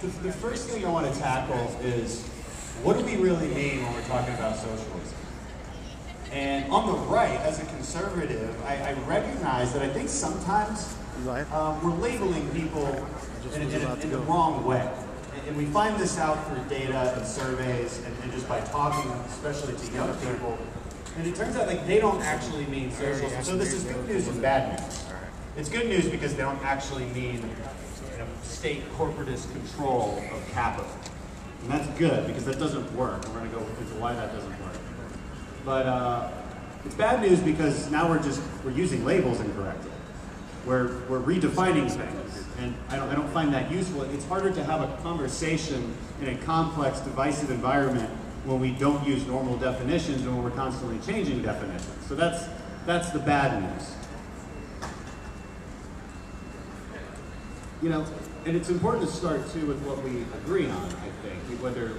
The first thing I want to tackle is, what do we really mean when we're talking about socialism? And on the right, as a conservative, I recognize that I think sometimes we're labeling people in the wrong way. And we find this out through data and surveys and just by talking, especially to young people. And it turns out like they don't actually mean socialism. So this is good news and bad news. It's good news because they don't actually mean state corporatist control of capital. And that's good because that doesn't work. And we're going to go into why that doesn't work. But it's bad news because now we're using labels incorrectly. We're redefining things, and I don't find that useful. It's harder to have a conversation in a complex, divisive environment when we don't use normal definitions and when we're constantly changing definitions. So that's the bad news. You know, and it's important to start too with what we agree on. I think whether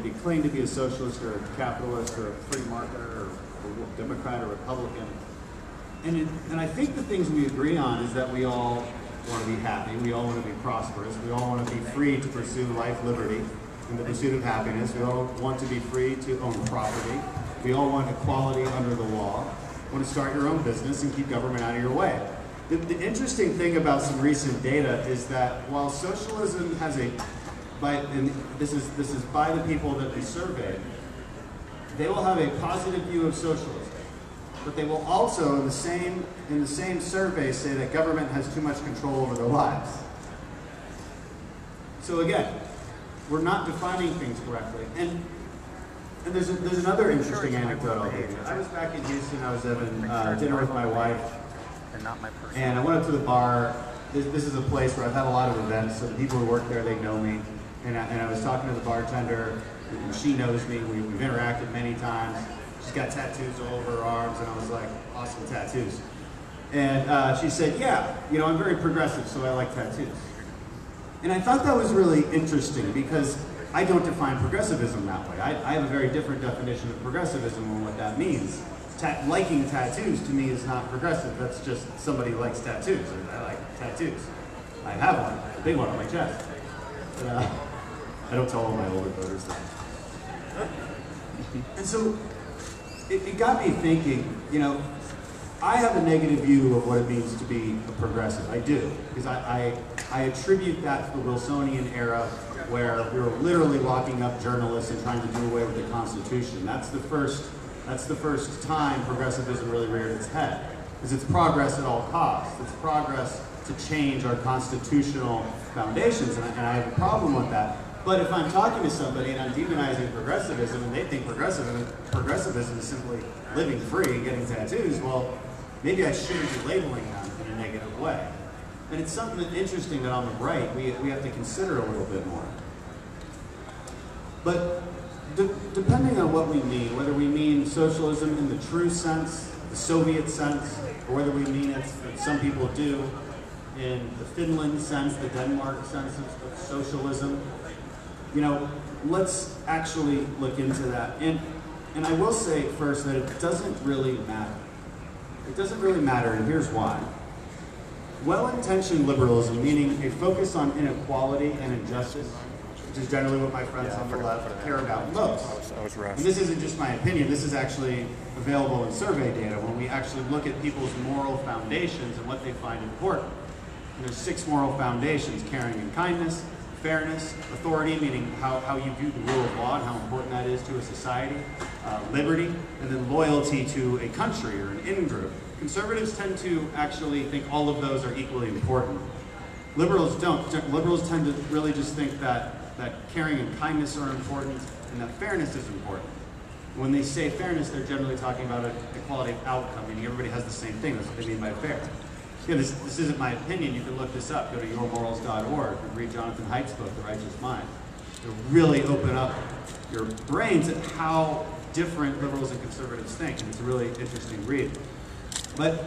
you claim to be a socialist or a capitalist or a free marketer or a Democrat or Republican. And I think the things we agree on is that we all want to be happy, we all want to be prosperous, we all want to be free to pursue life, liberty, in the pursuit of happiness, we all want to be free to own property, we all want equality under the law, we want to start your own business and keep government out of your way. The interesting thing about some recent data is that while socialism has and this is by the people that they surveyed, they will have a positive view of socialism. But they will also, in the same survey, say that government has too much control over their lives. So again, we're not defining things correctly. And there's another interesting anecdote I'll give you. I was back in Houston. I was having dinner with my wife, and I went up to the bar. This is a place where I've had a lot of events, so the people who work there, they know me. And I was talking to the bartender, and she knows me. We've interacted many times. She's got tattoos all over her arms, and I was like, awesome tattoos. And she said, yeah, you know, I'm very progressive, so I like tattoos. And I thought that was really interesting because I don't define progressivism that way. I have a very different definition of progressivism and what that means. Liking tattoos to me is not progressive, that's just somebody likes tattoos. I like tattoos. I have one, a big one on my chest. But, I don't tell all my older voters that. And so, it got me thinking, you know, I have a negative view of what it means to be a progressive. I do, because I attribute that to the Wilsonian era where we were literally locking up journalists and trying to do away with the Constitution. That's the first time progressivism really reared its head, because it's progress at all costs. It's progress to change our constitutional foundations, and I have a problem with that. But if I'm talking to somebody and I'm demonizing progressivism and they think progressivism is simply living free and getting tattoos, well, maybe I shouldn't be labeling them in a negative way. And it's something that's interesting that on the right, we have to consider a little bit more. But depending on what we mean, whether we mean socialism in the true sense, the Soviet sense, or whether we mean it, as some people do, in the Finland sense, the Denmark sense of socialism, you know, let's actually look into that. And I will say first that it doesn't really matter. It doesn't really matter, and here's why. Well-intentioned liberalism, meaning a focus on inequality and injustice, which is generally what my friends on the left care about most. And this isn't just my opinion, this is actually available in survey data when we actually look at people's moral foundations and what they find important. And there's 6 moral foundations: caring and kindness, fairness, authority, meaning how you view the rule of law and how important that is to a society, liberty, and then loyalty to a country or an in-group. Conservatives tend to actually think all of those are equally important. Liberals don't. Liberals tend to really just think that caring and kindness are important and that fairness is important. When they say fairness, they're generally talking about an equality of outcome, meaning everybody has the same thing. That's what they mean by fair. Again, this isn't my opinion. You can look this up. Go to yourmorals.org and read Jonathan Haidt's book, The Righteous Mind. To really open up your brains at how different liberals and conservatives think, and it's a really interesting read. But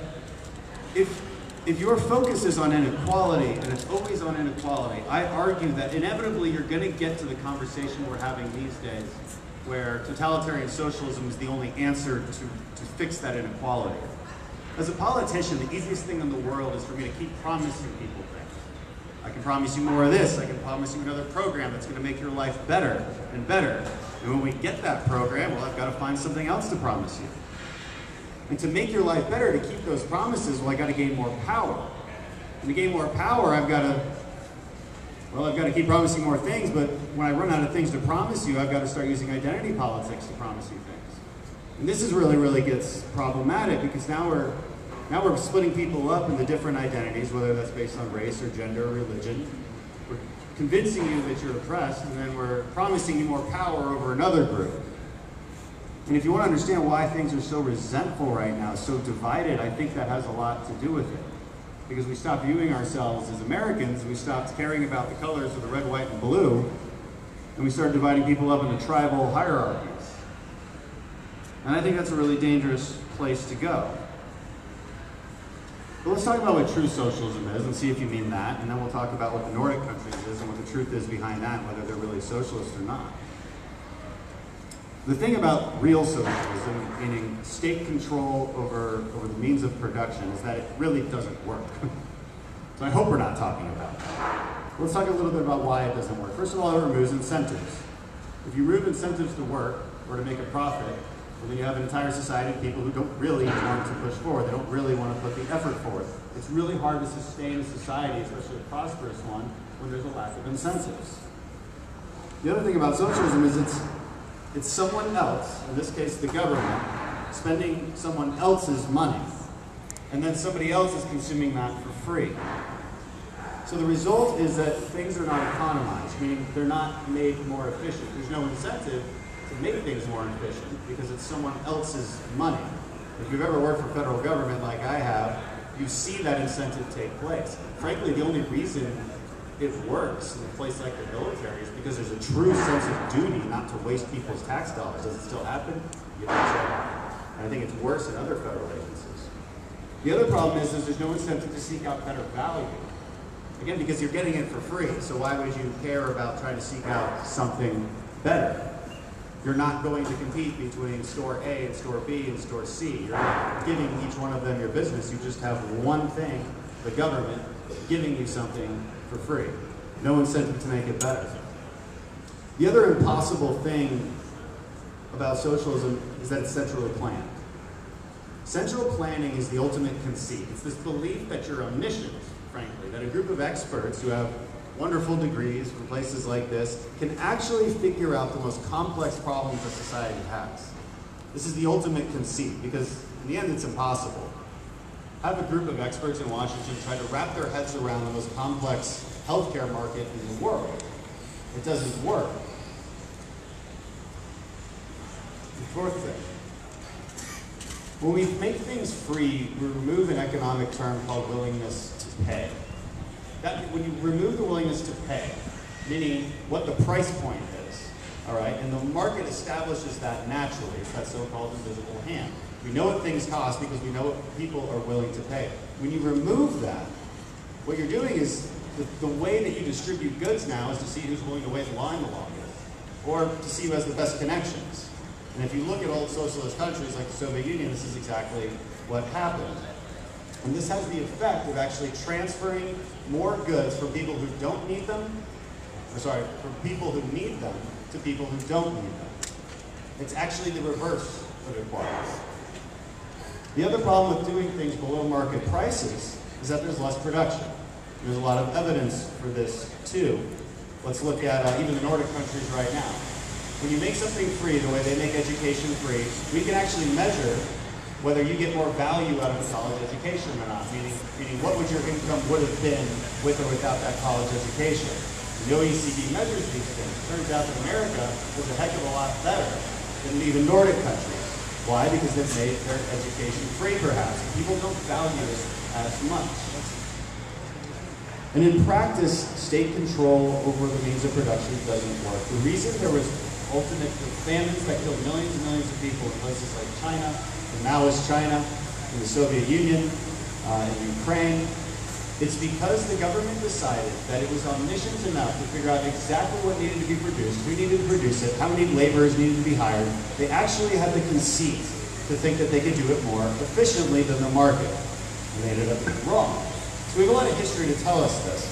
if your focus is on inequality, and it's always on inequality, I argue that inevitably you're going to get to the conversation we're having these days, where totalitarian socialism is the only answer to fix that inequality. As a politician, the easiest thing in the world is for me to keep promising people things. I can promise you more of this. I can promise you another program that's going to make your life better and better. And when we get that program, well, I've got to find something else to promise you. And to make your life better, to keep those promises, well, I got to gain more power. And to gain more power, I've got to keep promising more things, but when I run out of things to promise you, I've got to start using identity politics to promise you things. And this is really gets problematic, because now we're splitting people up into different identities, whether that's based on race or gender or religion. We're convincing you that you're oppressed, and then we're promising you more power over another group. And if you want to understand why things are so resentful right now, so divided, I think that has a lot to do with it. Because we stopped viewing ourselves as Americans, we stopped caring about the colors of the red, white, and blue, and we started dividing people up into tribal hierarchies. And I think that's a really dangerous place to go. But let's talk about what true socialism is and see if you mean that, and then we'll talk about what the Nordic countries is and what the truth is behind that, and whether they're really socialist or not. The thing about real socialism, meaning state control over the means of production, is that it really doesn't work. So I hope we're not talking about that. Let's talk a little bit about why it doesn't work. First of all, it removes incentives. If you remove incentives to work or to make a profit, well, then you have an entire society of people who don't really want to push forward. They don't really want to put the effort forward. It's really hard to sustain a society, especially a prosperous one, when there's a lack of incentives. The other thing about socialism is it's someone else, in this case the government, spending someone else's money, and then somebody else is consuming that for free. So the result is that things are not economized, meaning they're not made more efficient. There's no incentive to make things more efficient because it's someone else's money. If you've ever worked for federal government like I have, you see that incentive take place. Frankly, the only reason it works in a place like the military is because there's a true sense of duty not to waste people's tax dollars. Does it still happen? You don't check. And I think it's worse in other federal agencies. The other problem is there's no incentive to seek out better value. Again, because you're getting it for free, so why would you care about trying to seek out something better? You're not going to compete between store A and store B and store C. You're not giving each one of them your business. You just have one thing, the government, giving you something for free. No incentive to make it better. The other impossible thing about socialism is that it's centrally planned. Central planning is the ultimate conceit. It's this belief that you're omniscient, frankly, that a group of experts who have wonderful degrees from places like this can actually figure out the most complex problems that society has. This is the ultimate conceit, because in the end it's impossible. Have a group of experts in Washington try to wrap their heads around the most complex healthcare market in the world. It doesn't work. The fourth thing. When we make things free, we remove an economic term called willingness to pay. When you remove the willingness to pay, meaning what the price point is, all right, and the market establishes that naturally, it's that so-called invisible hand. We know what things cost because we know what people are willing to pay. When you remove that, what you're doing is the way that you distribute goods now is to see who's willing to wait in line the longest, or to see who has the best connections. And if you look at old socialist countries like the Soviet Union, this is exactly what happened. And this has the effect of actually transferring more goods from people who don't need them, from people who need them to people who don't need them. It's actually the reverse of equality. The other problem with doing things below market prices is that there's less production. There's a lot of evidence for this too. Let's look at even the Nordic countries right now. When you make something free, the way they make education free, we can actually measure whether you get more value out of a college education or not, meaning what would your income would have been with or without that college education. The OECD measures these things. It turns out that America is a heck of a lot better than even Nordic countries. Why? Because they've made their education free, perhaps. People don't value it as much. And in practice, state control over the means of production doesn't work. The reason there was ultimate famines that killed millions and millions of people in places like China, in Maoist China, in the Soviet Union, in Ukraine, it's because the government decided that it was omniscient enough to figure out exactly what needed to be produced, who needed to produce it, how many laborers needed to be hired. They actually had the conceit to think that they could do it more efficiently than the market. And they ended up being wrong. So we have a lot of history to tell us this.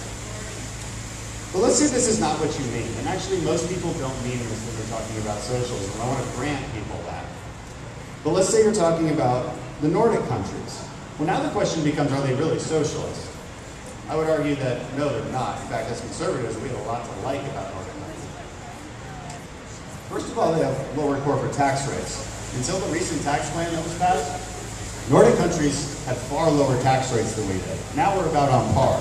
But let's say this is not what you mean. And actually, most people don't mean this when they're talking about socialism. I want to grant people that. But let's say you're talking about the Nordic countries. Well, now the question becomes, are they really socialist? I would argue that no, they're not. In fact, as conservatives, we have a lot to like about Nordic countries. First of all, they have lower corporate tax rates. Until the recent tax plan that was passed, Nordic countries had far lower tax rates than we did. Now we're about on par.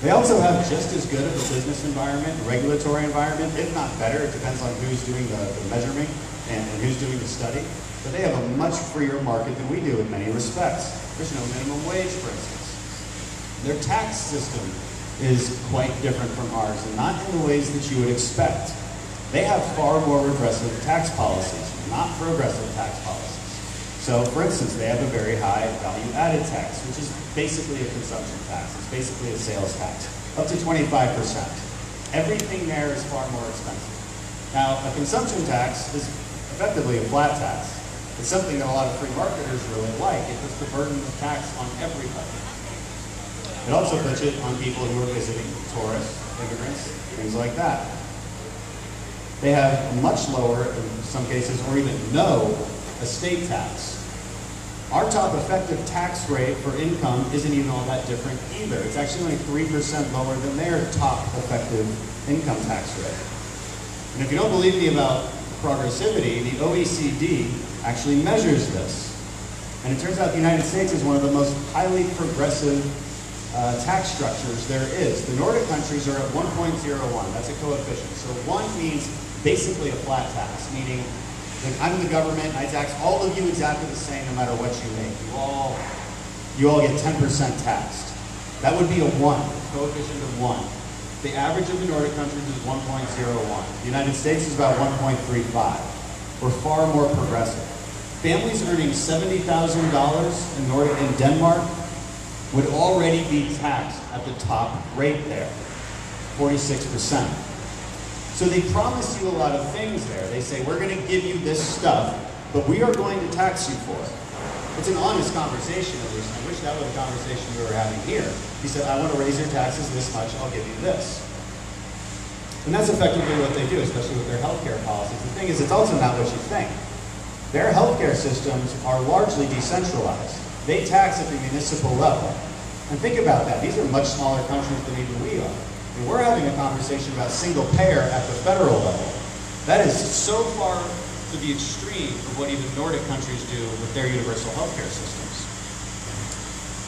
They also have just as good of a business environment, regulatory environment, if not better. It depends on who's doing the measurement and who's doing the study. But they have a much freer market than we do in many respects. There's no minimum wage, for instance. Their tax system is quite different from ours, and not in the ways that you would expect. They have far more regressive tax policies, not progressive tax policies. So, for instance, they have a very high value-added tax, which is basically a consumption tax. It's basically a sales tax, up to 25%. Everything there is far more expensive. Now, a consumption tax is effectively a flat tax. It's something that a lot of free marketers really like. It puts the burden of tax on everybody. It also puts it on people who are visiting, tourists, immigrants, things like that. They have much lower, in some cases, or even no estate tax. Our top effective tax rate for income isn't even all that different either. It's actually only 3% lower than their top effective income tax rate. And if you don't believe me about progressivity, the OECD actually measures this. And it turns out the United States is one of the most highly progressive tax structures there is. The Nordic countries are at 1.01. That's a coefficient. So 1 means basically a flat tax, meaning like I'm the government, I tax all of you exactly the same no matter what you make. You all get 10% taxed. That would be a 1, coefficient of 1. The average of the Nordic countries is 1.01. The United States is about 1.35. We're far more progressive. Families earning $70,000 in Denmark would already be taxed at the top rate there, 46%. So they promise you a lot of things there. They say, we're going to give you this stuff, but we are going to tax you for it. It's an honest conversation, at least. I wish that was a conversation we were having here. He said, I want to raise your taxes this much, I'll give you this. And that's effectively what they do, especially with their healthcare policies. The thing is, it's also not what you think. Their healthcare systems are largely decentralized. They tax at the municipal level. And think about that. These are much smaller countries than even we are. And we're having a conversation about single payer at the federal level. That is so far to the extreme of what even Nordic countries do with their universal healthcare systems.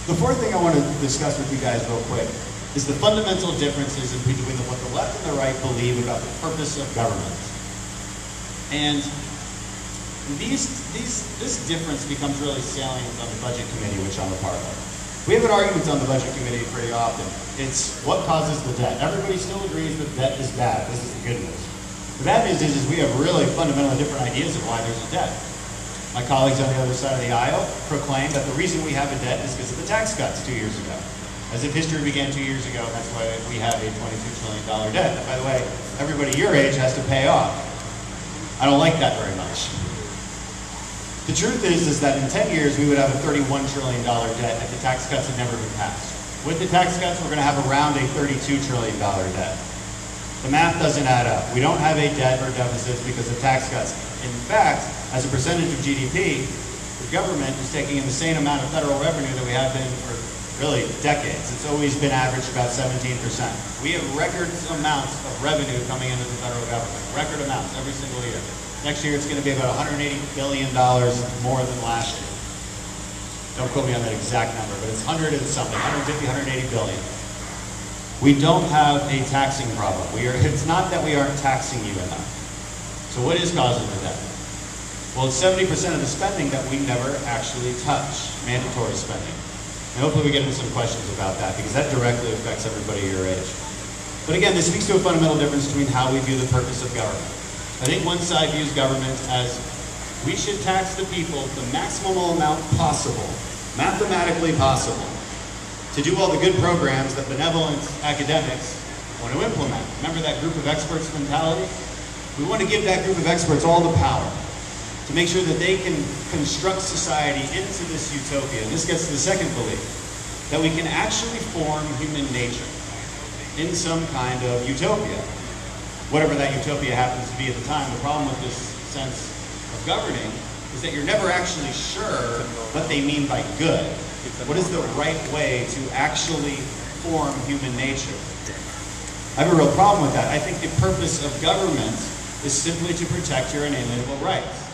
The fourth thing I want to discuss with you guys real quick is the fundamental differences in between what the left and the right believe about the purpose of government. And this difference becomes really salient on the Budget Committee, which I'm a part of. We have an argument on the Budget Committee pretty often. It's what causes the debt. Everybody still agrees that debt is bad. This is the good news. The bad news is we have really fundamentally different ideas of why there's a debt. My colleagues on the other side of the aisle proclaim that the reason we have a debt is because of the tax cuts 2 years ago. As if history began 2 years ago, and that's why we have a $22 trillion debt. And by the way, everybody your age has to pay off. I don't like that very much. The truth is that in 10 years, we would have a $31 trillion debt if the tax cuts had never been passed. With the tax cuts, we're going to have around a $32 trillion debt. The math doesn't add up. We don't have a debt or deficits because of tax cuts. In fact, as a percentage of GDP, the government is taking in the same amount of federal revenue that we have been for really decades. It's always been averaged about 17%. We have record amounts of revenue coming into the federal government. Record amounts every single year. Next year, it's going to be about $180 billion more than last year. Don't quote me on that exact number, but it's 100 and something, 150, 180 billion. We don't have a taxing problem. It's not that we aren't taxing you enough. So what is causing the debt? Well, it's 70% of the spending that we never actually touch, mandatory spending. And hopefully we get into some questions about that, because that directly affects everybody your age. But again, this speaks to a fundamental difference between how we view the purpose of government. I think one side views government as we should tax the people the maximum amount possible, mathematically possible, to do all the good programs that benevolent academics want to implement. Remember that group of experts mentality? We want to give that group of experts all the power to make sure that they can construct society into this utopia. And this gets to the second belief, that we can actually form human nature. in some kind of utopia, whatever that utopia happens to be at the time. The problem with this sense of governing is that you're never actually sure what they mean by good. What is the right way to actually form human nature? I have a real problem with that. I think the purpose of government is simply to protect your inalienable rights.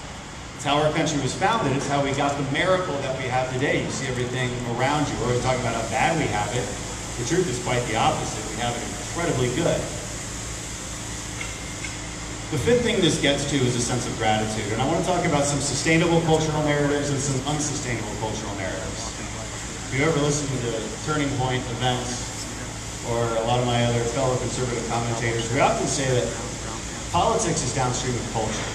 It's how our country was founded. It's how we got the miracle that we have today. You see everything around you. We're always talking about how bad we have it. The truth is quite the opposite. We have it incredibly good. The fifth thing this gets to is a sense of gratitude. And I want to talk about some sustainable cultural narratives and some unsustainable cultural narratives. If you ever listen to the Turning Point events or a lot of my other fellow conservative commentators, we often say that politics is downstream of culture.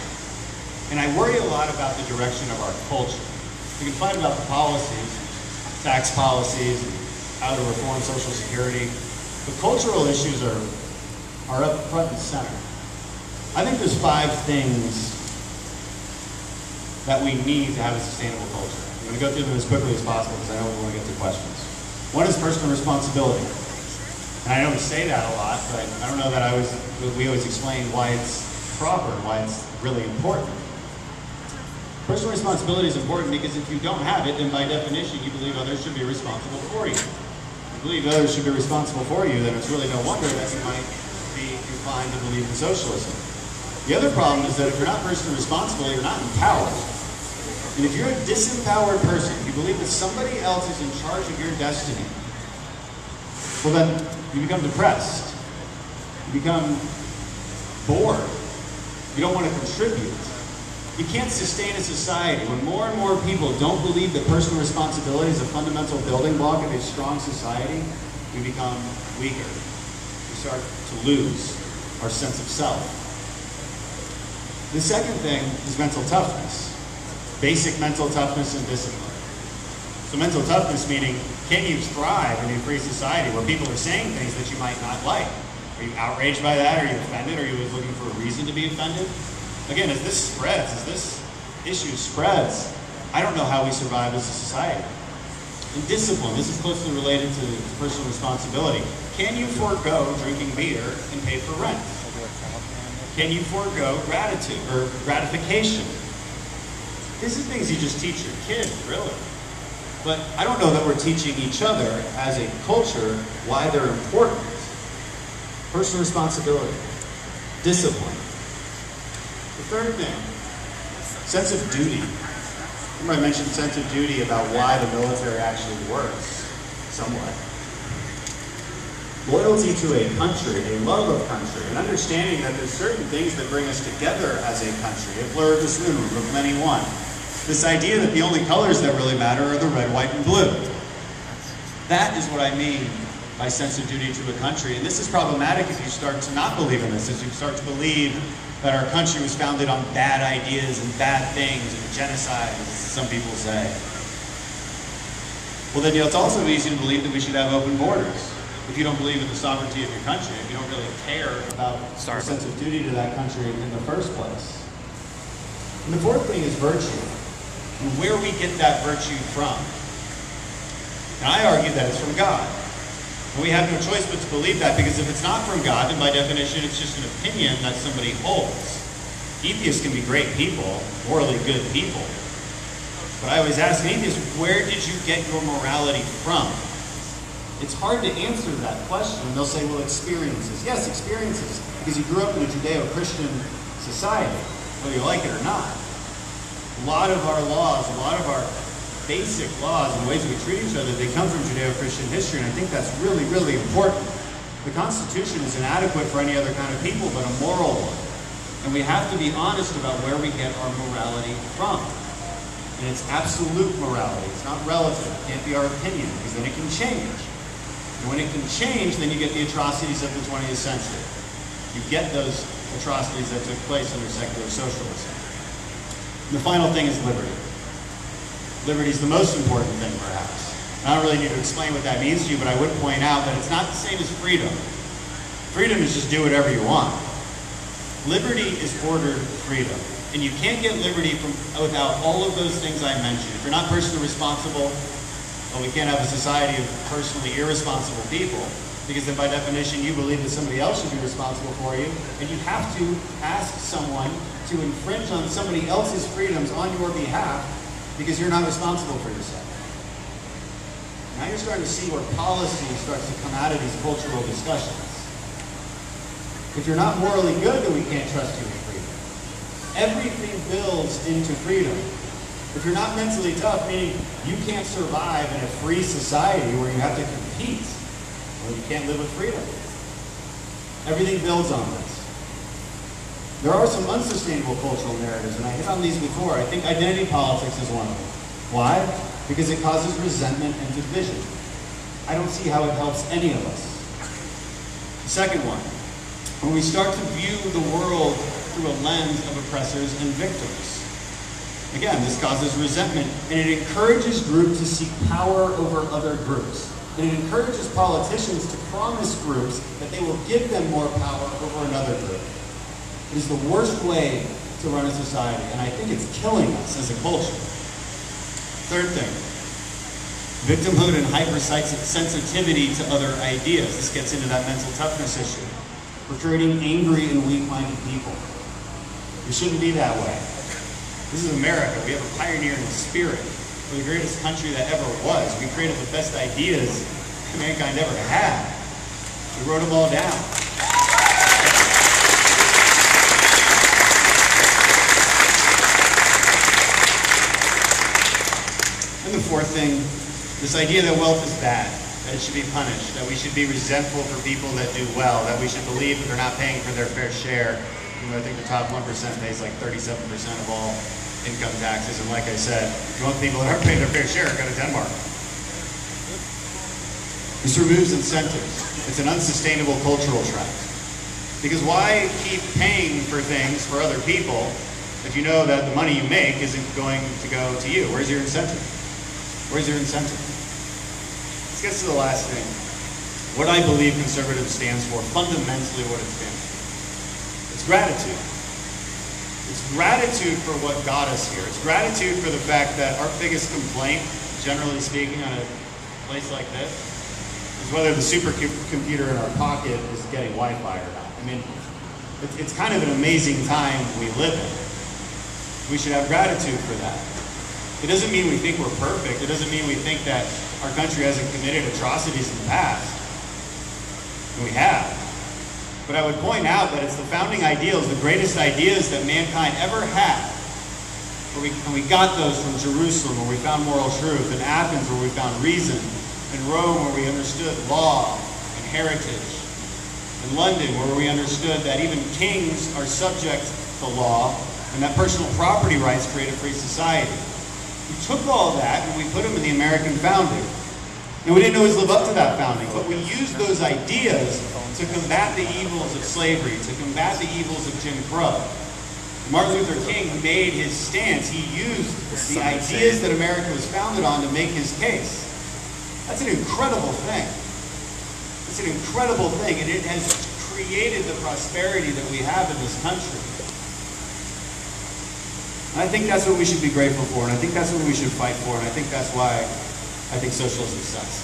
And I worry a lot about the direction of our culture. We can fight about the policies, tax policies, how to reform Social Security, but cultural issues are up front and center. I think there's 5 things that we need to have a sustainable culture. I'm going to go through them as quickly as possible because I know we want to get to questions. One is personal responsibility. And I know we say that a lot, but I don't know that we always explain why it's proper, why it's really important. Personal responsibility is important because if you don't have it, then by definition you believe others should be responsible for you. If you believe others should be responsible for you, then it's really no wonder that you might be inclined to believe in socialism. The other problem is that if you're not personally responsible, you're not empowered. And if you're a disempowered person, you believe that somebody else is in charge of your destiny, well then you become depressed. You become bored. You don't want to contribute. You can't sustain a society when more and more people don't believe that personal responsibility is a fundamental building block of a strong society. We become weaker. We start to lose our sense of self. The second thing is mental toughness. Basic mental toughness and discipline. So mental toughness meaning, can you thrive in a free society where people are saying things that you might not like? Are you outraged by that? Are you offended? Are you always looking for a reason to be offended? Again, as this spreads, as this issue spreads, I don't know how we survive as a society. And discipline, this is closely related to personal responsibility. Can you forego drinking beer and pay for rent? Can you forego gratitude or gratification? These are things you just teach your kids, really. But I don't know that we're teaching each other as a culture why they're important. Personal responsibility, discipline. The third thing, sense of duty. Remember I mentioned sense of duty about why the military actually works, somewhat. Loyalty to a country, a love of country, and understanding that there's certain things that bring us together as a country, a pluribus unum, of many one. This idea that the only colors that really matter are the red, white, and blue. That is what I mean by sense of duty to a country, and this is problematic if you start to not believe in this, if you start to believe that our country was founded on bad ideas and bad things and genocide, as some people say. Well then, it's also easy to believe that we should have open borders. If you don't believe in the sovereignty of your country, if you don't really care about the sense of duty to that country in the first place. And the fourth thing is virtue, and where we get that virtue from. And I argue that it's from God. And we have no choice but to believe that, because if it's not from God, then by definition it's just an opinion that somebody holds. Atheists can be great people, morally good people. But I always ask an atheist, where did you get your morality from? It's hard to answer that question. They'll say, well, experiences. Yes, experiences, because you grew up in a Judeo-Christian society, whether you like it or not. A lot of our laws, a lot of our basic laws and ways we treat each other, they come from Judeo-Christian history, and I think that's really, really important. The Constitution is inadequate for any other kind of people, but a moral one. And we have to be honest about where we get our morality from. And it's absolute morality. It's not relative. It can't be our opinion, because then it can change. And when it can change, then you get the atrocities of the 20th century. You get those atrocities that took place under secular socialism. And the final thing is liberty. Liberty is the most important thing, perhaps. I don't really need to explain what that means to you, but I would point out that it's not the same as freedom. Freedom is just do whatever you want. Liberty is ordered freedom. And you can't get liberty without all of those things I mentioned. If you're not personally responsible, well, we can't have a society of personally irresponsible people. because then by definition you believe that somebody else should be responsible for you, and you have to ask someone to infringe on somebody else's freedoms on your behalf because you're not responsible for yourself. Now you're starting to see where policy starts to come out of these cultural discussions. If you're not morally good, then we can't trust you with freedom. Everything builds into freedom. If you're not mentally tough, meaning you can't survive in a free society where you have to compete, well, you can't live with freedom. Everything builds on this. There are some unsustainable cultural narratives, and I hit on these before. I think identity politics is one of them. Why? Because it causes resentment and division. I don't see how it helps any of us. The second one, when we start to view the world through a lens of oppressors and victims. Again, this causes resentment, and it encourages groups to seek power over other groups. And it encourages politicians to promise groups that they will give them more power over another group. It is the worst way to run a society, and I think it's killing us as a culture. Third thing, victimhood and hypersensitivity to other ideas. This gets into that mental toughness issue. We're creating angry and weak-minded people. We shouldn't be that way. This is America. We have a pioneering spirit. We're the greatest country that ever was. We created the best ideas mankind ever had. We wrote them all down. And the fourth thing, this idea that wealth is bad, that it should be punished, that we should be resentful for people that do well, that we should believe that they're not paying for their fair share. You know, I think the top 1% pays like 37% of all income taxes, and like I said, if you want people that aren't paying their fair share, go to Denmark. This removes incentives. It's an unsustainable cultural trend. Because why keep paying for things for other people if you know that the money you make isn't going to go to you? Where's your incentive? Where's your incentive? Let's get to the last thing. What I believe conservative stands for, fundamentally what it stands for. It's gratitude. It's gratitude for what got us here. It's gratitude for the fact that our biggest complaint, generally speaking, on a place like this, is whether the supercomputer in our pocket is getting Wi-Fi or not. I mean, it's kind of an amazing time we live in. We should have gratitude for that. It doesn't mean we think we're perfect. It doesn't mean we think that our country hasn't committed atrocities in the past. And we have. But I would point out that it's the founding ideals, the greatest ideas that mankind ever had. And we got those from Jerusalem, where we found moral truth, in Athens, where we found reason, in Rome, where we understood law and heritage, in London, where we understood that even kings are subject to law, and that personal property rights create a free society. We took all that and we put them in the American founding. And we didn't always live up to that founding, but we used those ideas to combat the evils of slavery, to combat the evils of Jim Crow. Martin Luther King made his stance. He used the ideas that America was founded on to make his case. That's an incredible thing. It's an incredible thing, and it has created the prosperity that we have in this country. And I think that's what we should be grateful for, and I think that's what we should fight for, and I think that's why I think socialism sucks.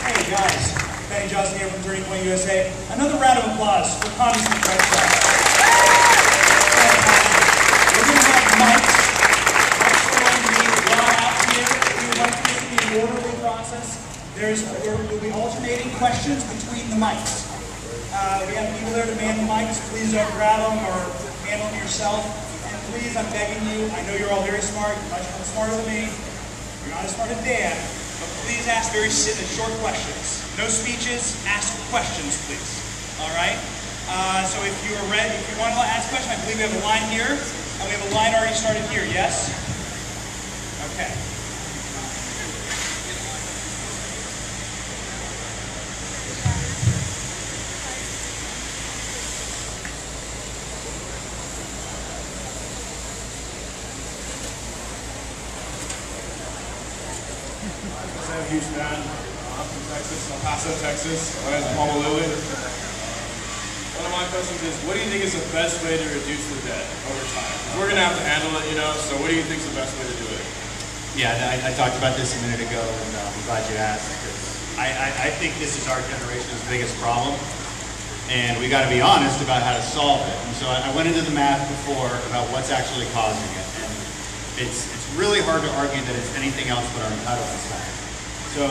Hey guys, Benny Johnson here from Turning Point USA. Another round of applause for Congressman Crenshaw. We're going to have mics. Mics are going to be brought out here. We would like to make it an orderly process. We'll be alternating questions between the mics. We have people there to man the mics. Please don't grab them or handle them yourself. And please, I'm begging you, I know you're all very smart. You're much smarter than me. You're not as smart as Dan. But please ask very short questions. No speeches, ask questions, please. All right? So if you are ready, if you want to ask a question, I believe we have a line here, and we have a line already started here, yes? Okay. Houston, I'm from Texas, El Paso, Texas. My name is Mama Lily. one of my questions is, what do you think is the best way to reduce the debt over time? We're going to have to handle it, you know, so what do you think is the best way to do it? Yeah, I talked about this a minute ago, and I'm glad you asked, because I think this is our generation's biggest problem, and we got to be honest about how to solve it. And so I went into the math before about what's actually causing it, and it's really hard to argue that it's anything else but our entitlement spending. So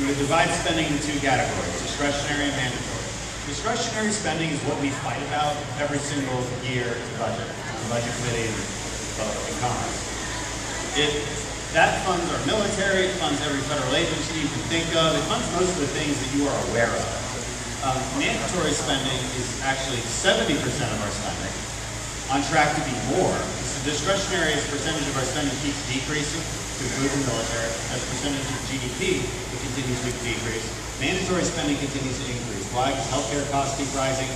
we would divide spending into two categories, discretionary and mandatory. Discretionary spending is what we fight about every single year to budget, the budget committee and Congress. That funds our military, it funds every federal agency you can think of, it funds most of the things that you are aware of. Mandatory spending is actually 70% of our spending, on track to be more. So discretionary as a percentage of our spending keeps decreasing to include the military. As a percentage of GDP, it continues to decrease. Mandatory spending continues to increase. Why? Because healthcare costs keep rising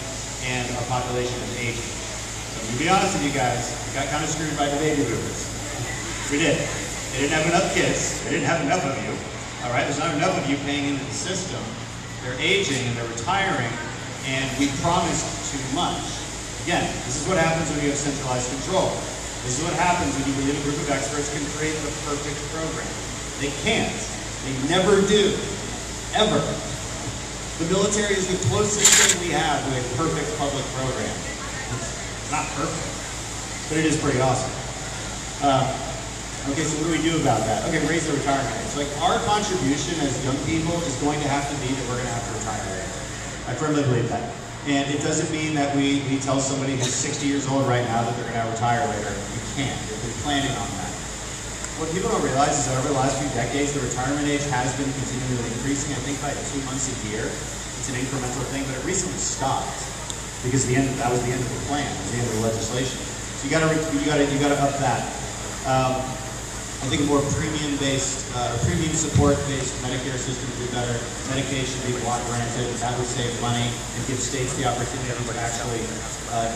and our population is aging. So to be honest with you guys, we got kind of screwed by the baby boomers. We did. They didn't have enough kids. They didn't have enough of you. All right, there's not enough of you paying into the system. They're aging and they're retiring, and we promised too much. Again, this is what happens when you have centralized control. This is what happens when you believe a group of experts can create the perfect program. They can't. They never do. Ever. The military is the closest thing we have to a perfect public program. It's not perfect, but it is pretty awesome. Okay, so what do we do about that? Okay, raise the retirement age. Like, our contribution as young people is going to have to be that we're going to have to retire later. I firmly believe that. And it doesn't mean that we tell somebody who's 60 years old right now that they're going to retire later. You can't. They've been planning on that. What people don't realize is that over the last few decades, the retirement age has been continually increasing. I think by 2 months a year. It's an incremental thing, but it recently stopped because that was the end of the plan. It was the end of the legislation. So you got to up that. I think a more premium-based, premium support-based Medicare system would be better. Medicaid should be block granted. That would save money and give states the opportunity to actually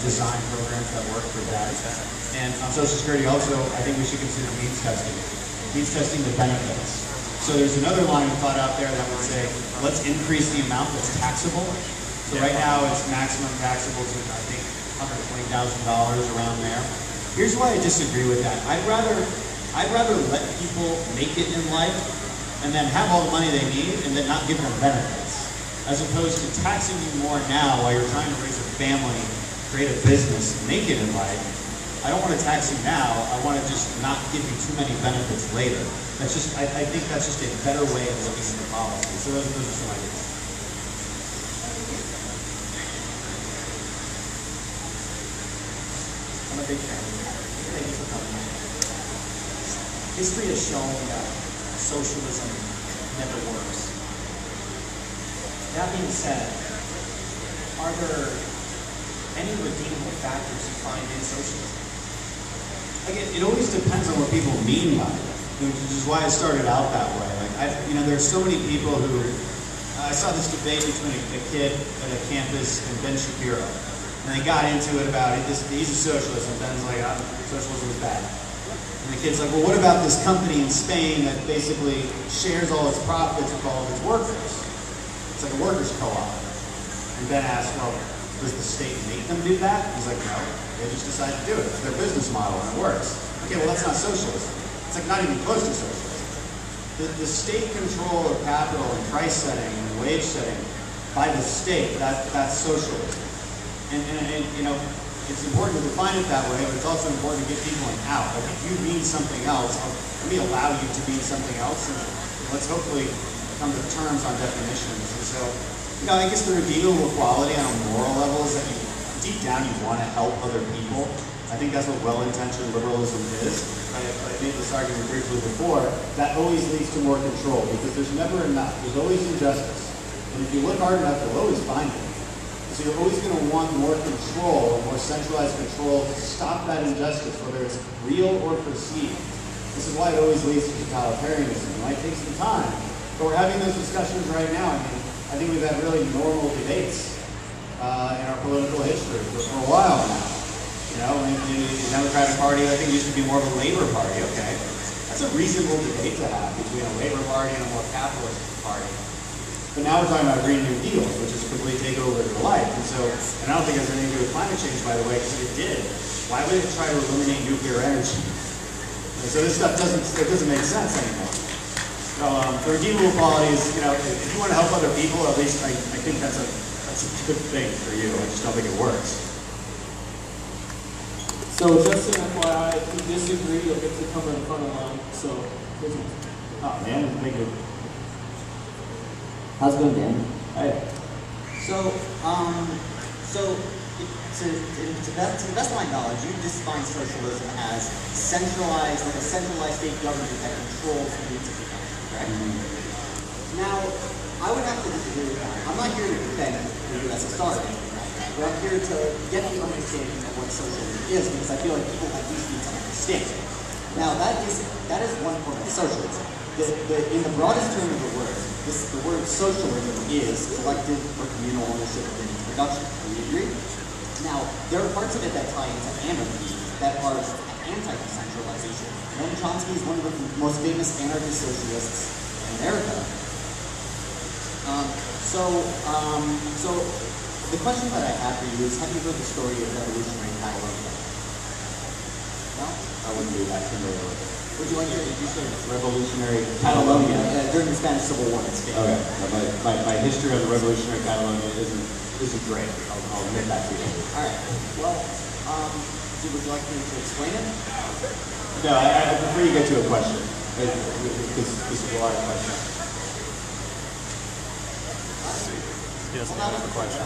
design programs that work for that. And on Social Security also, I think we should consider needs testing. Needs testing the benefits. So there's another line of thought out there that would say, let's increase the amount that's taxable. So right now it's maximum taxable to, I think, $120,000 around there. Here's why I disagree with that. I'd rather let people make it in life and then have all the money they need and then not give them benefits, as opposed to taxing you more now while you're trying to raise a family, create a business, make it in life. I don't want to tax you now. I want to just not give you too many benefits later. That's just, I think that's just a better way of looking at the policy. So those are some ideas. I'm a big fan. Thank you for coming. History has shown that socialism never works. That being said, are there any redeemable factors you find in socialism? Again, it always depends on what people mean by it, which is why I started out that way. Like, there's so many people who, I saw this debate between a kid at a campus and Ben Shapiro, and they got into it about it. He's a socialist, and Ben's like, socialism is bad. And the kid's like, well, what about this company in Spain that basically shares all its profits with all of its workers? It's like a workers' co-op. And Ben asked, well, does the state make them do that? He's like, no, they just decide to do it. It's their business model and it works. Okay, well, that's not socialism. It's like not even close to socialism. The state control of capital and price setting and wage setting by the state, that's socialism. And it's important to define it that way, but it's also important to give people an out. Like, if you mean something else, let me allow you to mean something else, and let's hopefully come to terms on definitions. And so, I guess the redeemable quality on a moral level is that deep down you want to help other people. I think that's what well-intentioned liberalism is. I made this argument briefly before. That always leads to more control, because there's never enough. There's always injustice. And if you look hard enough, you'll always find it. So you're always going to want more control, more centralized control to stop that injustice, whether it's real or perceived. This is why it always leads to totalitarianism. It might take some time, but we're having those discussions right now. I think we've had really normal debates in our political history for a while now. The Democratic Party, I think, used to be more of a labor party. Okay, that's a reasonable debate to have between a labor party and a more capitalist party. But now we're talking about Green New Deals, which is a complete takeover of your life. And so, and I don't think it has anything to do with climate change, by the way, because if it did, why would it try to eliminate nuclear energy? And so this stuff doesn't make sense anymore. So the redeemable qualities, you know, if you want to help other people, at least I think that's a good thing for you. I just don't think it works. So just an FYI, if you disagree, you'll get to come in front of line. So, Oh man, make it. How's it going, Dan? Hey. So, to the best of my knowledge, you define socialism as centralized, like a centralized state government that controls the needs of the country, correct? Now, I would have to disagree with that. I'm not here to defend the USSR or anything like that, but I'm here to get the understanding of what socialism is, because I feel like people at least need to understand it. Now, that is one form of socialism. In the broadest term of the word, the word socialism is collective or communal ownership of means production. Do you agree? Now, there are parts of it that tie into anarchy that are anti-decentralization. Noam Chomsky is one of the most famous anarchist socialists in America. So the question that I have for you is, have you heard the story of revolutionary Catalonia? No? I wouldn't do that familiar with it. Would you like to hear? You said Revolutionary Catalonia during the Spanish Civil War in Spain. Okay. My history of the Revolutionary Catalonia isn't great. I'll admit that to you. All right. Well, would you like me to explain it? No, I prefer you get to a question, because this is a lot of questions. Yes, well, that's the question.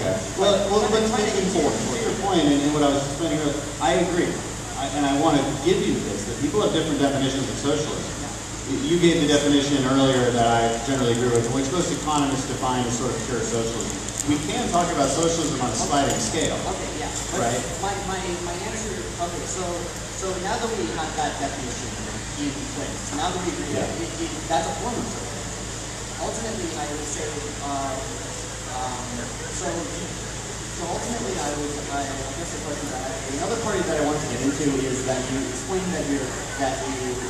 Okay. Well, let's make it forward. To your point, and what I was explaining earlier, I agree. And I want to give you this, that people have different definitions of socialism. You gave the definition earlier that I generally agree with, which most economists define as sort of pure socialism. We can talk about socialism on a sliding scale. Okay, yeah. Right? My answer, okay, so now that we have that definition in place, now that we agree that that's a form of socialism, ultimately I would say, so ultimately I guess the question that another part that I want to get into is that you explained that you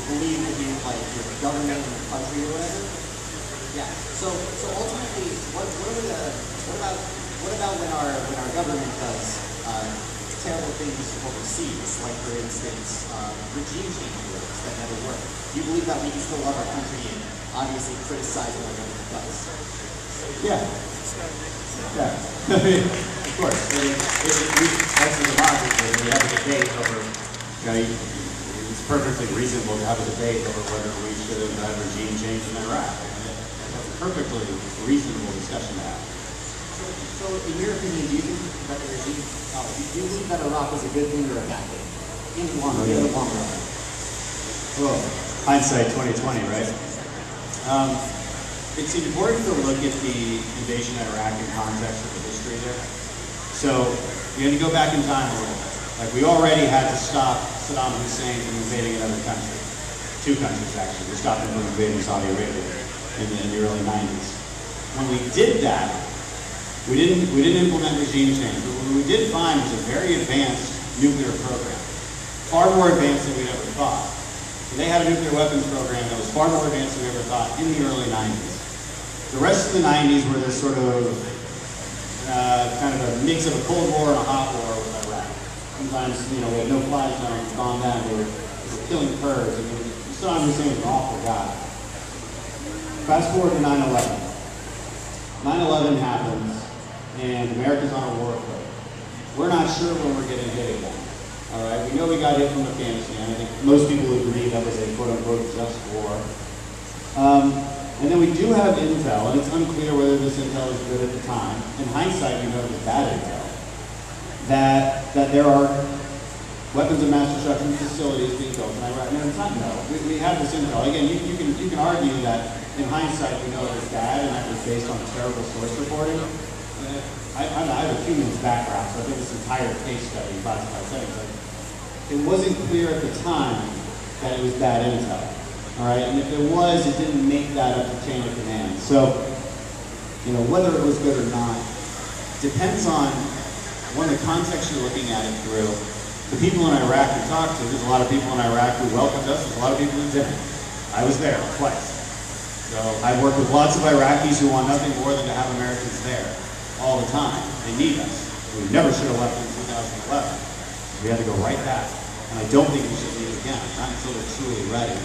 believe in like your government and the country or whatever. Yeah. So ultimately, what about when our government does terrible things overseas, like for instance regime change wars that never work? Do you believe that we can still love our country and obviously criticize what our government does? Yeah. Yeah. I mean, of course. That's the democracy. We have a debate over, you know, it's perfectly reasonable to have a debate over whether we should have had regime change in Iraq. That's a perfectly reasonable discussion to have. So in your opinion, do you think that the regime, do you believe that Iraq was a good thing or a bad thing? In the long run. Well, hindsight 2020, right? It's important to look at the invasion of Iraq in context of the history there. So you had to go back in time a little bit. Like we already had to stop Saddam Hussein from invading another country. Two countries actually. We stopped him from invading Saudi Arabia in the early 90s. When we did that, we didn't implement regime change, but what we did find was a very advanced nuclear program. Far more advanced than we'd ever thought. So they had a nuclear weapons program that was far more advanced than we ever thought in the early 90s. The rest of the 90s were this sort of kind of a mix of a Cold War and a hot war with Iraq. Sometimes, you know, we had no fly zones, bombed down, we were killing Kurds. I mean, Saddam Hussein was an awful guy. Fast forward to 9/11. 9/11 happens, and America's on a war footing. We're not sure when we're getting hit again. All right, we know we got hit from Afghanistan. I think most people agree that was a quote-unquote just war. And then we do have intel, and it's unclear whether this intel is good at the time. In hindsight, we know it was bad intel. That there are weapons of mass destruction facilities being built in Iraq. No, it's not no. We have this intel. Again, you can argue that in hindsight we know it was bad, and that was based on terrible source reporting. I have a humanist background, so I think this entire case study, classified settings, it wasn't clear at the time that it was bad intel. All right, and if it was, it didn't make that up the chain of command. So, you know, whether it was good or not depends on the context you're looking at it through. The people in Iraq we talked to, there's a lot of people in Iraq who welcomed us, there's a lot of people who didn't. I was there twice. So I've worked with lots of Iraqis who want nothing more than to have Americans there all the time. They need us. We never should have left in 2011. We had to go right back. And I don't think we should leave again, not until they're truly ready.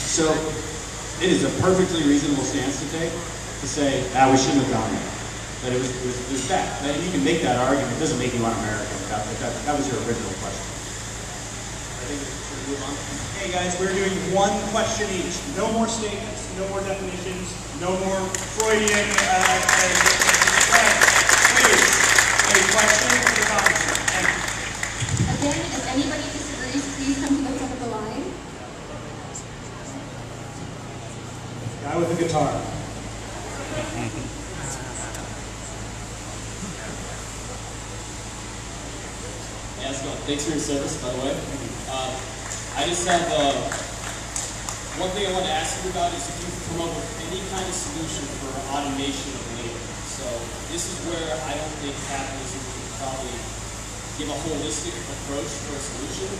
So it is a perfectly reasonable stance to take to say, we shouldn't have gone there. That it was bad. And you can make that argument. It doesn't make you un-American. That was your original question. I think we should move on. Okay, guys, we're doing one question each. No more statements, no more definitions, no more Freudian. Please, a question for the congressman. Thank you. Again, if anybody disagrees, please come to the front of the line. Guy with the guitar. Yeah, so thanks for your service, by the way. I just have one thing I want to ask you about is if you can come up with any kind of solution for automation of labor. So this is where I don't think capitalism can probably give a holistic approach for a solution.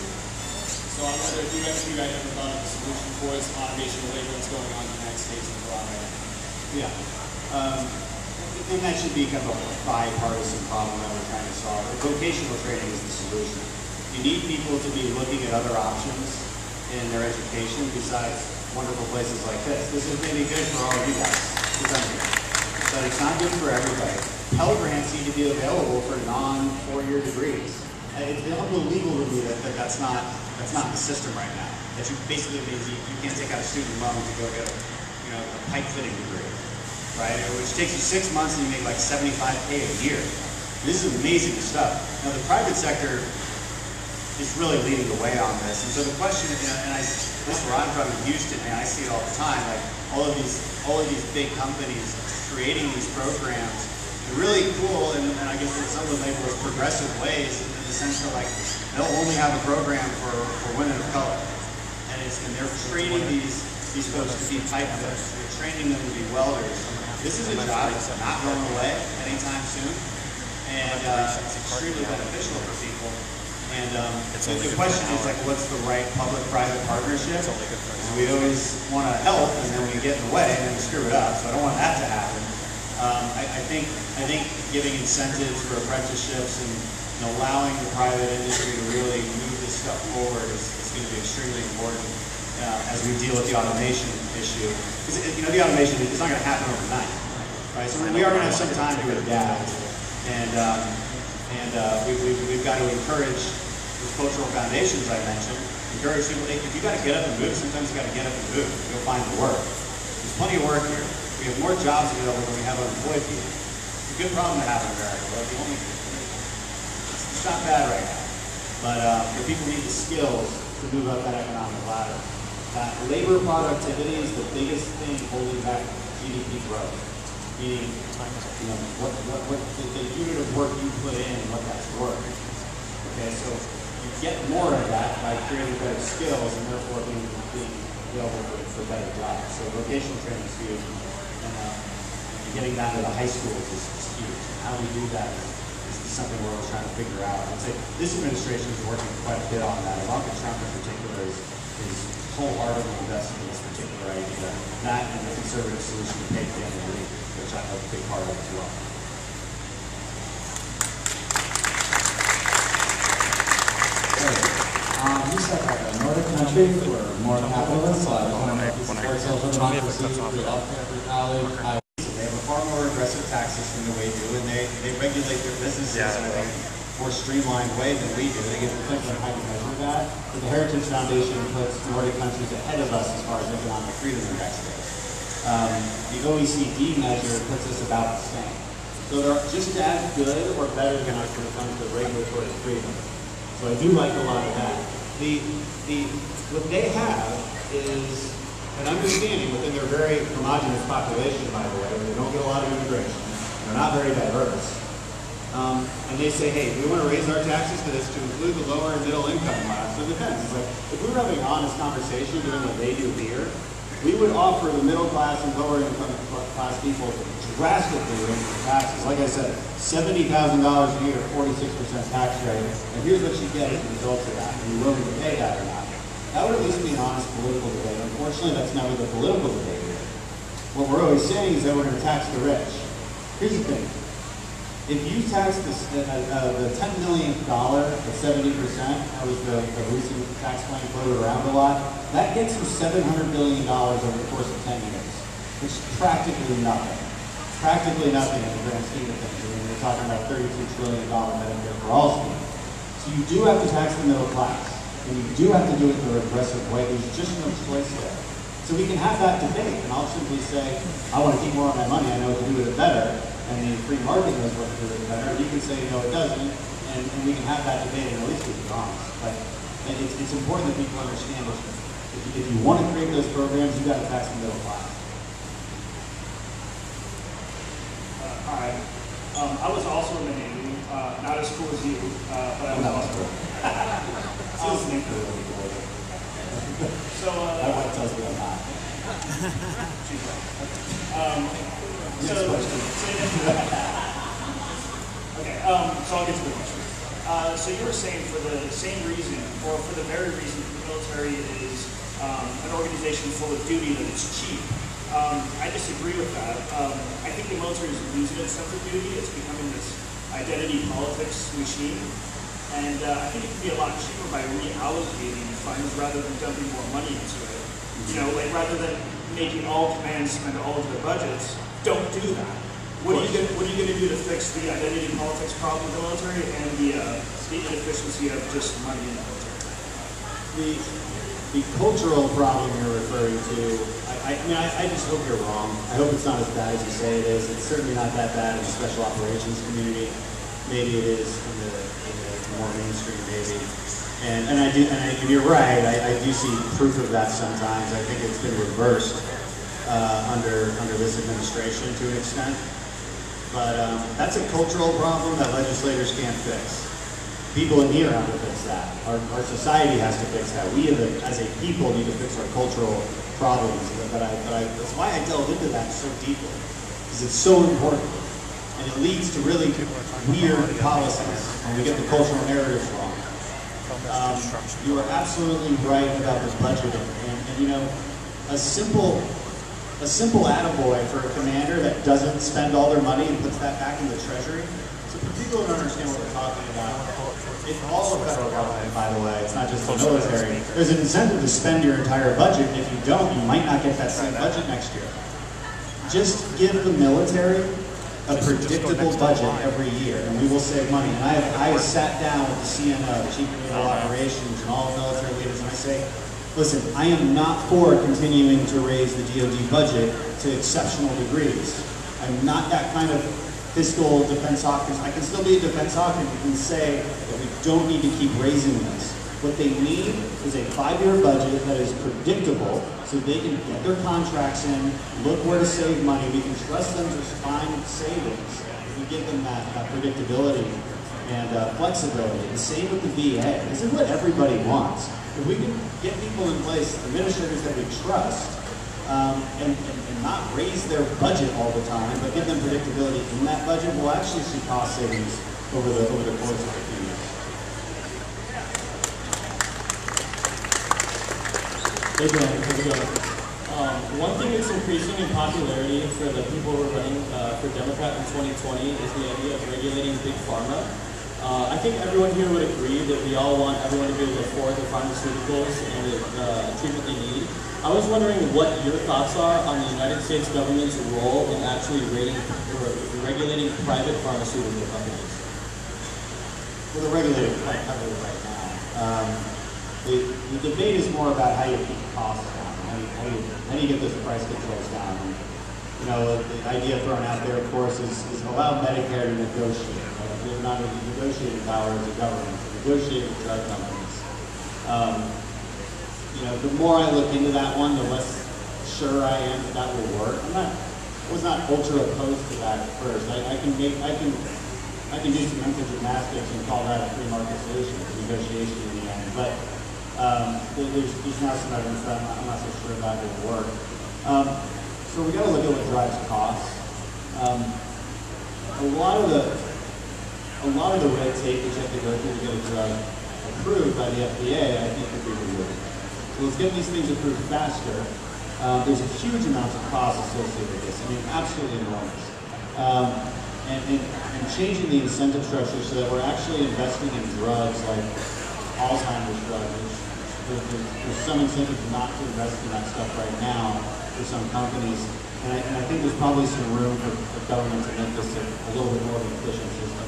So I wonder if you guys ever thought of a solution for this automation of labor that's going on in the United States and abroad right now. Yeah. And that should be kind of a bipartisan problem that we're trying to solve. Vocational training is the solution. You need people to be looking at other options in their education besides wonderful places like this. This is maybe good for all of you guys, but it's not good for everybody. Pell Grants need to be available for non-4-year degrees. It's unbelievable to me that that's not the system right now. That you basically means you can't take out a student loan to go get a pipe fitting degree. Right? Which takes you 6 months and you make like $75K a year. This is amazing stuff. Now the private sector is really leading the way on this. And so the question, and this is where I'm from in Houston, and I see it all the time, like all of these big companies creating these programs, they're really cool, and I guess in some of them label as progressive ways, in the sense that like they'll only have a program for women of color. And they're training these folks to be pipe fitters. They're training them to be welders. This is a job that's not going away anytime soon, and it's extremely beneficial for people. And the question is like, what's the right public-private partnership? We always want to help, and then we get in the way, and then we screw it up. So I don't want that to happen. I think giving incentives for apprenticeships and allowing the private industry to really move this stuff forward is going to be extremely important. As we deal with the automation issue. Because, the automation is not going to happen overnight, right? So we are going to have some time to adapt, and we've got to encourage those cultural foundations I mentioned. Encourage people, if you got to get up and move, sometimes you got to get up and move. Go find the work. There's plenty of work here. We have more jobs available than we have unemployed people. It's a good problem to have in America, but it's not bad right now. But the people need the skills to move up that economic ladder. Labor productivity is the biggest thing holding back GDP growth. Meaning, what the unit of work you put in and what that's worth. Okay, so you get more of that by creating better skills and therefore being available for better jobs. So vocational training is huge, and getting down to the high schools is huge. How we do that is something we're always trying to figure out. I'd say this administration is working quite a bit on that. Ivanka Trump in particular is wholeheartedly invested in this particular idea. That and the conservative solution to paid family leave, which I have a big part of as well. You said like a Nordic country for more capitalists, so I don't know if you support social democracy, free college. They have a far more aggressive tax system than we do, and they regulate their businesses in a more streamlined way than we do. They get depends on how you measure that. But the Heritage Foundation puts Nordic countries ahead of us as far as economic freedom index goes. The OECD measure puts us about the same. So they're just as good or better than us when it comes to regulatory freedom. So I do like a lot of that. What they have is an understanding within their very homogenous population, by the way, where they don't get a lot of immigration. They're not very diverse. And they say, hey, we want to raise our taxes to this to include the lower and middle income class. So it depends. It's like, if we were having an honest conversation doing what they do here, we would offer the middle class and lower income class people drastically raise the taxes. Like I said, $70,000 a year, 46% tax rate. And here's what you get as a result of that. Are you willing to pay that or not? That would at least be an honest political debate. Unfortunately, that's never the political debate. What we're always saying is that we're going to tax the rich. Here's the thing. If you tax the $10 million at 70%, that was the recent tax plan floated around a lot, that gets you $700 billion over the course of 10 years, which is practically nothing. Practically nothing in the grand scheme of things. I mean, we're talking about $32 trillion Medicare for all scheme. So you do have to tax the middle class, and you do have to do it the regressive way. There's just no choice there. So we can have that debate, and I'll simply say, I want to keep more of my money, I know to do it better, and the free market knows what to do it better. You can say, no, it doesn't, and we can have that debate, and at least we can be honest. But it's important that people understand that if you want to create those programs, you've got to tax the middle class. Hi. I was also in the Navy, not as cool as you, but I was also. So, my wife tells me I'm not. Okay, so I'll get to the question. So you were saying for the same reason, or for the very reason that the military is an organization full of duty, that it's cheap. I disagree with that. I think the military is losing its sense of duty. It's becoming this identity politics machine. And I think it can be a lot cheaper by reallocating funds rather than dumping more money into it. You know, like rather than making all commands spend all of their budgets, don't do that. What are you going to do to fix the identity politics problem of the military and the inefficiency of just money in the military? The cultural problem you're referring to, I mean, I just hope you're wrong. I hope it's not as bad as you say it is. It's certainly not that bad in the special operations community. Maybe it is in the more mainstream, maybe. And you're right. I do see proof of that sometimes. I think it's been reversed under this administration to an extent. But that's a cultural problem that legislators can't fix. People in here have to fix that. Our society has to fix that. We as a people need to fix our cultural problems. That's why I delve into that so deeply, because it's so important. And it leads to really weird policies when we get the cultural narratives wrong. You are absolutely right about the budgeting. And you know, a simple attaboy for a commander that doesn't spend all their money and puts that back in the treasury. So for people who don't understand what we're talking about, it's all the federal government, by the way. It's not just the military. There's an incentive to spend your entire budget. If you don't, you might not get that same budget next year. Just give the military a predictable budget every year, and we will save money. And I have sat down with the CNO, the Chief of Naval Operations, and all military leaders, and I say, listen, I am not for continuing to raise the DoD budget to exceptional degrees. I'm not that kind of fiscal defense hawk. I can still be a defense hawk and we can say that we don't need to keep raising this. What they need is a 5-year budget that is predictable so they can get their contracts in, look where to save money. We can trust them to find savings if we give them that predictability and flexibility. The same with the VA. This is what everybody wants. If we can get people in place, administrators that we trust, and not raise their budget all the time, but give them predictability in that budget, we'll actually see cost savings over the course of a few years. Hey Dan, how's it going? One thing that's increasing in popularity for the people who are running for Democrat in 2020 is the idea of regulating big pharma. I think everyone here would agree that we all want everyone to be able to afford the pharmaceuticals and the treatment they need. I was wondering what your thoughts are on the United States government's role in actually regulating private pharmaceutical companies. Well, they're regulated quite heavily right now. The debate is more about how you keep costs down, how do you get those price controls down. And, you know, the idea thrown out there, of course, is allow Medicare to negotiate. They're not a negotiating power as a government to negotiate with drug companies. You know, the more I look into that one, the less sure I am that will work. I was not ultra opposed to that at first. I can do some mental gymnastics and call that a free market solution, a negotiation in the end. But there's now some evidence that I'm not so sure that will work. So we got to look at what drives costs. A lot of the red tape that you have to go through to get a drug approved by the FDA, I think, could be removed. let's get these things approved faster. There's a huge amount of cost associated with this. I mean, absolutely enormous. And changing the incentive structure so that we're actually investing in drugs like Alzheimer's drugs. There's some incentive not to invest in that stuff right now for some companies. And I think there's probably some room for government to make this a little bit more of an efficient system.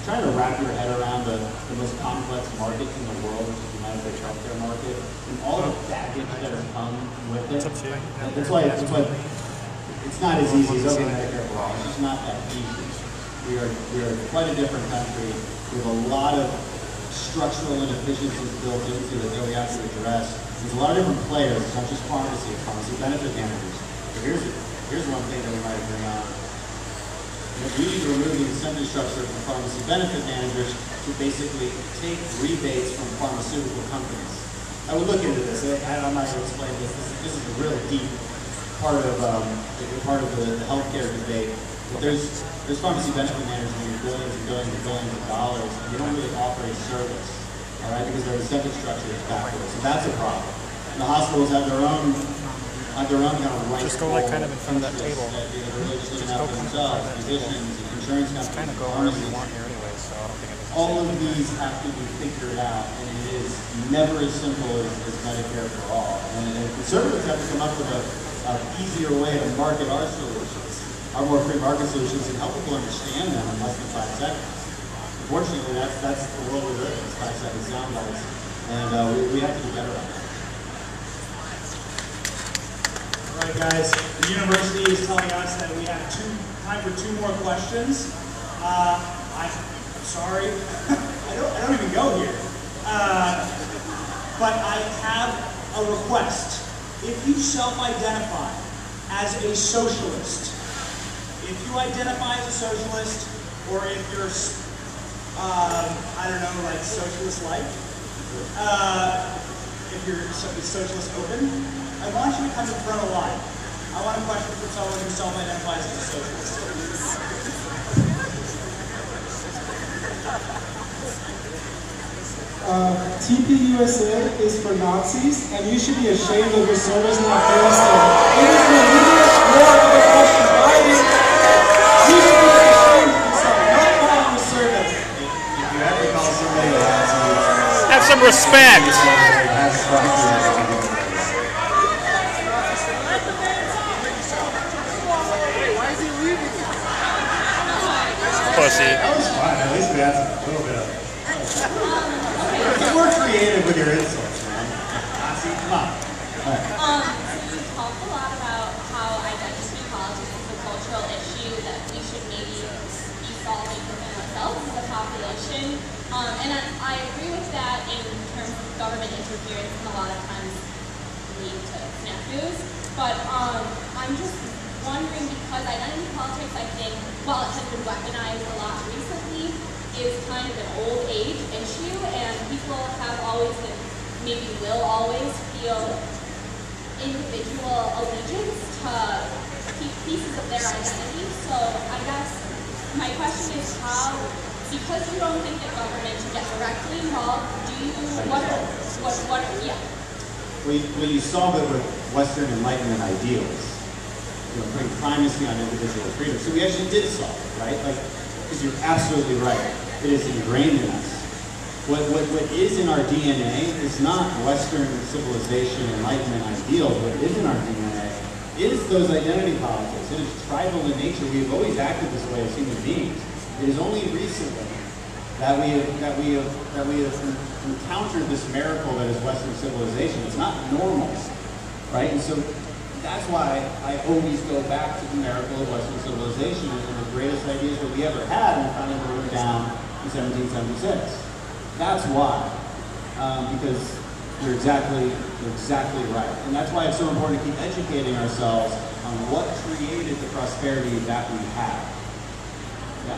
Trying to wrap your head around the most complex market in the world, which is the United States healthcare market, and all the baggage that has come with it. That's why it's not as easy as opening Medicare for all. It's just not that easy. We are quite a different country with a lot of structural inefficiencies built into it that we have to address. There's a lot of different players, not just pharmacy benefit managers. But here's one thing that we might bring on. We need to remove the incentive structure from pharmacy benefit managers to basically take rebates from pharmaceutical companies. I would look into this. I'm not going to explain this. This is a really deep part of the healthcare debate. But there's pharmacy benefit managers making billions and billions and billions of dollars, and they don't really offer a service, all right, because their incentive structure is backwards. So that's a problem. And the hospitals have their own kind of right. Just go like kind of in front of that table. They're really just looking out for themselves, physicians, and insurance companies. Just kind of go wherever you want here anyway, so I don't think it's all of these have to be figured out, and it is never as simple as Medicare for all. And conservatives have to come up with an easier way to market our solutions, our more free market solutions, and help people understand them in less than 5 seconds. Unfortunately, that's the world we live in, it's 5-second sound bites, and we have to do better on that. All right, guys, the university is telling us that we have time for 2 more questions. I'm sorry, I don't even go here. But I have a request. If you self-identify as a socialist, if you identify as a socialist, or if you're, I don't know, like socialist-like, if you're socialist open, I want you to come to the front of the line. I want a question from someone who self-identifies as a socialist. TPUSA is for Nazis, and you should be ashamed of your service in Afghanistan. It is an elitist war of aggression. You should be ashamed of yourself, not calling your service. If you have to call somebody a Nazi, have some respect. Pussy. That was fun. At least we had a little bit of it. Get more creative with your insults, man. Nazi, come on. All right. So you talked a lot about how identity politics is a cultural issue that we should maybe be solving within ourselves as a population. And I agree with that in terms of government interference and a lot of times lead to snafus. But I'm just wondering, because identity politics, I think, while it has been weaponized a lot recently, is kind of an old age issue, and people have always and maybe will always feel individual allegiance to pieces of their identity. So I guess my question is how, because you don't think that government should get directly involved, do you, yeah. Well, you solve it with Western Enlightenment ideals. You know, putting primacy on individual freedom. So we actually did solve it, right? Like, because you're absolutely right. It is ingrained in us. What is in our DNA is not Western civilization, Enlightenment ideals. What is in our DNA is those identity politics. It is tribal in nature. We have always acted this way as human beings. It is only recently that we have encountered this miracle that is Western civilization. It's not normal, right? And so that's why I always go back to the miracle of Western civilization and the greatest ideas that we ever had, and we finally wrote down in 1776. That's why, because you're exactly right, and that's why it's so important to keep educating ourselves on what created the prosperity that we have. Yeah.